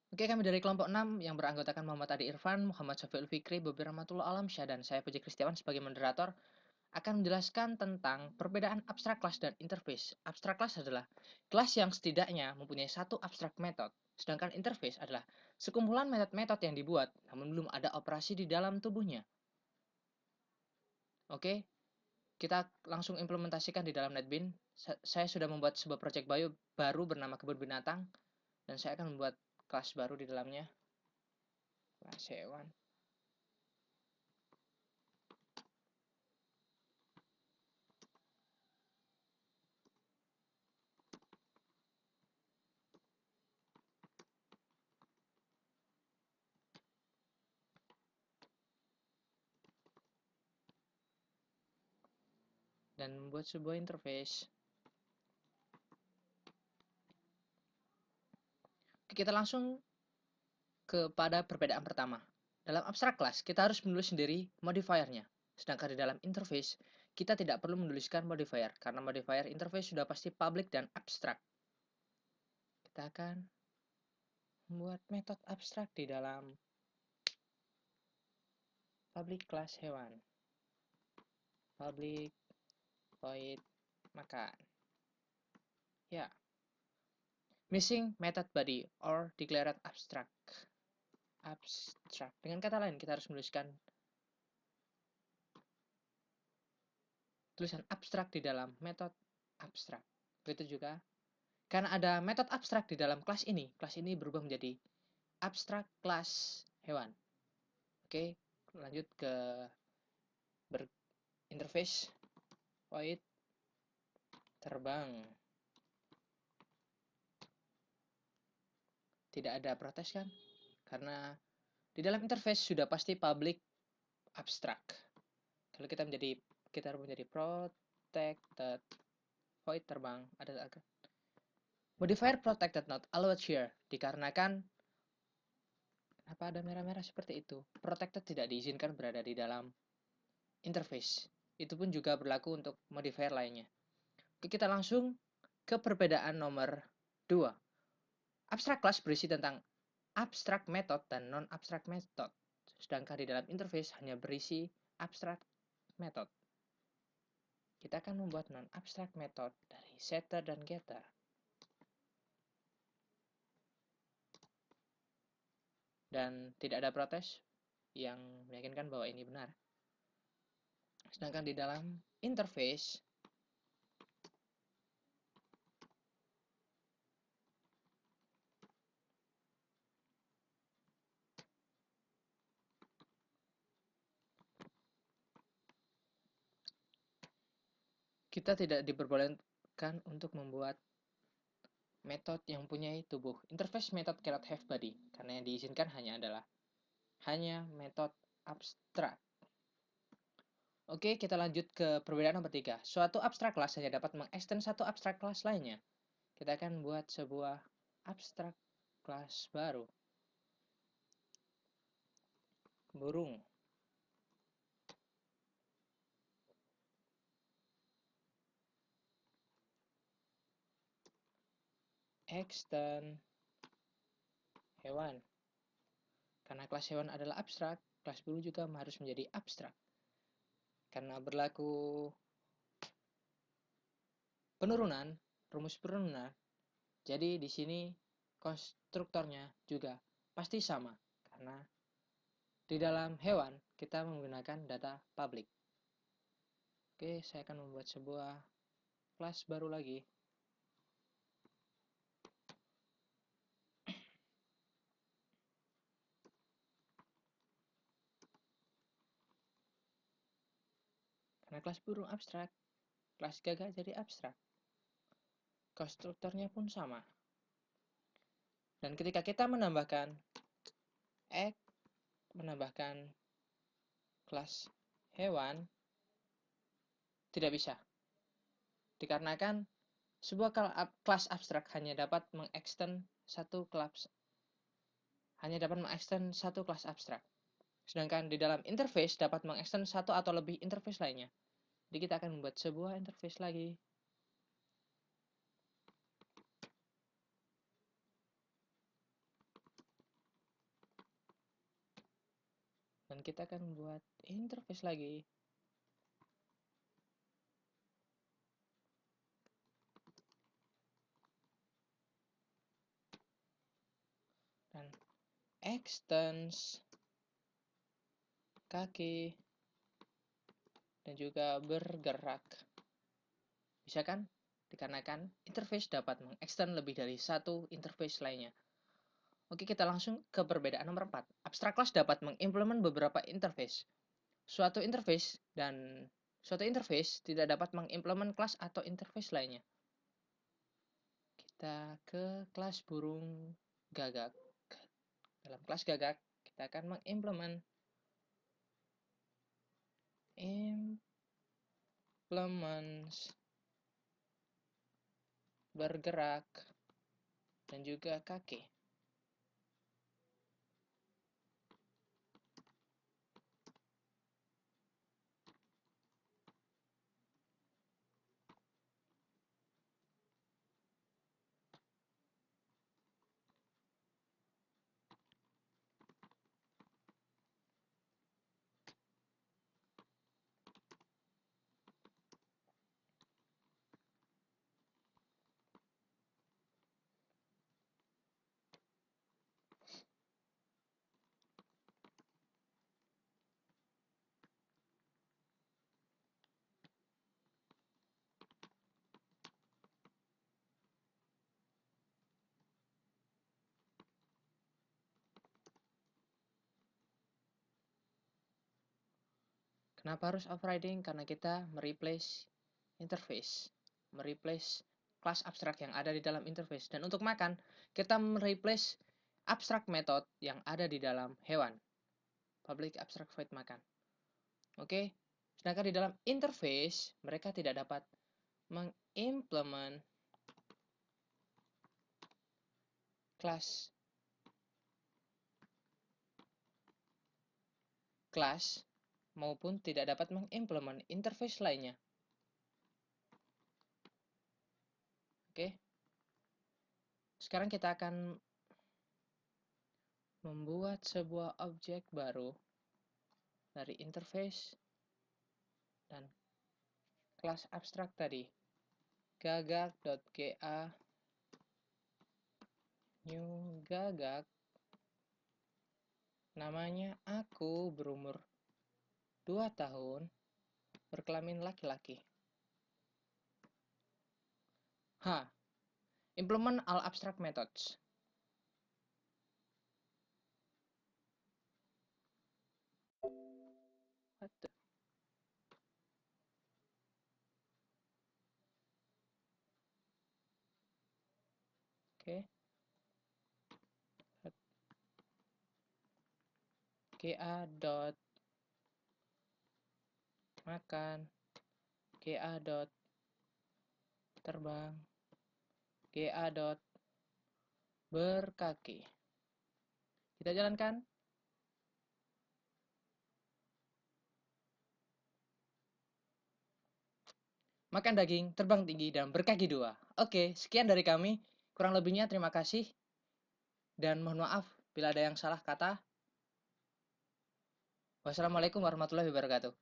Oke, kami dari kelompok 6 yang beranggotakan Muhammad Adi Irfan, Muhammad Syafiul Fikri, Bobi Rahmatullah Alamsyah, dan saya Puji Kristiawan sebagai moderator akan menjelaskan tentang perbedaan abstrak kelas dan interface. Abstrak kelas adalah kelas yang setidaknya mempunyai satu abstrak method, sedangkan interface adalah sekumpulan metode-metode yang dibuat, namun belum ada operasi di dalam tubuhnya. Oke, kita langsung implementasikan di dalam NetBeans. Saya sudah membuat sebuah project bio baru bernama kebun binatang, dan saya akan membuat kelas baru di dalamnya, kelas hewan. Dan membuat sebuah interface. Kita langsung kepada perbedaan pertama. Dalam abstrak class, kita harus menulis sendiri modifiernya. Sedangkan di dalam interface, kita tidak perlu menuliskan modifier, karena modifier interface sudah pasti public dan abstrak. Kita akan membuat metode abstrak di dalam public class hewan. Public void makan. Ya. Missing method body or declared abstract. Abstract. Dengan kata lain, kita harus menuliskan tulisan abstrak di dalam metode abstrak. Begitu juga karena ada metode abstrak di dalam kelas ini berubah menjadi abstrak kelas hewan. Oke, lanjut ke berinterface void terbang. Tidak ada protes kan? Karena di dalam interface sudah pasti public abstrak. Kalau kita menjadi protected void terbang ada agak modifier protected not allowed here dikarenakan apa ada merah-merah seperti itu. Protected tidak diizinkan berada di dalam interface. Itu pun juga berlaku untuk modifier lainnya. Oke, kita langsung ke perbedaan nomor 2. Abstract class berisi tentang abstract method dan non-abstract method. Sedangkan di dalam interface hanya berisi abstract method. Kita akan membuat non-abstract method dari setter dan getter. Dan tidak ada protes yang meyakinkan bahwa ini benar. Sedangkan di dalam interface kita tidak diperbolehkan untuk membuat metode yang punya tubuh. Interface method cannot have body, karena yang diizinkan hanya metode abstrak. Oke, kita lanjut ke perbedaan nomor 3. Suatu abstrak kelas hanya dapat mengextend satu abstrak kelas lainnya. Kita akan buat sebuah abstrak kelas baru. Burung. Extend hewan. Karena kelas hewan adalah abstrak, kelas burung juga harus menjadi abstrak. Karena berlaku rumus penurunan, jadi di sini konstruktornya juga pasti sama. Karena di dalam hewan kita menggunakan data public. Oke, saya akan membuat sebuah kelas baru lagi. Karena kelas burung abstrak, kelas gagak jadi abstrak. Konstruktornya pun sama. Dan ketika kita menambahkan kelas hewan, tidak bisa. Dikarenakan sebuah kelas abstrak hanya dapat mengextend satu kelas abstrak. Sedangkan di dalam interface dapat mengextend satu atau lebih interface lainnya. Jadi kita akan membuat sebuah interface lagi. Dan kita akan buat interface lagi. Dan extends kaki dan juga bergerak. Bisa kan? Dikarenakan interface dapat mengextend lebih dari satu interface lainnya. Oke, kita langsung ke perbedaan nomor 4. Abstract class dapat mengimplement beberapa interface. Suatu interface tidak dapat mengimplement kelas atau interface lainnya. Kita ke kelas burung gagak. Dalam kelas gagak, kita akan mengimplement bergerak dan juga kaki. Kenapa harus overriding? Karena kita mereplace interface, mereplace kelas abstrak yang ada di dalam interface. Dan untuk makan, kita mereplace abstrak method yang ada di dalam hewan. Public abstract void makan. Oke. Sedangkan di dalam interface, mereka tidak dapat mengimplement kelas maupun tidak dapat mengimplement interface lainnya. Oke. Sekarang kita akan membuat sebuah objek baru dari interface dan kelas abstrak tadi. Gagak.ga new gagak. Namanya aku berumur 2 tahun, berkelamin laki-laki. Implement all abstract methods. Oke. GA dot makan, GA dot terbang, GA dot berkaki. Kita jalankan. Makan daging, terbang tinggi, dan berkaki 2. Oke, sekian dari kami. Kurang lebihnya terima kasih. Dan mohon maaf bila ada yang salah kata. Wassalamualaikum warahmatullahi wabarakatuh.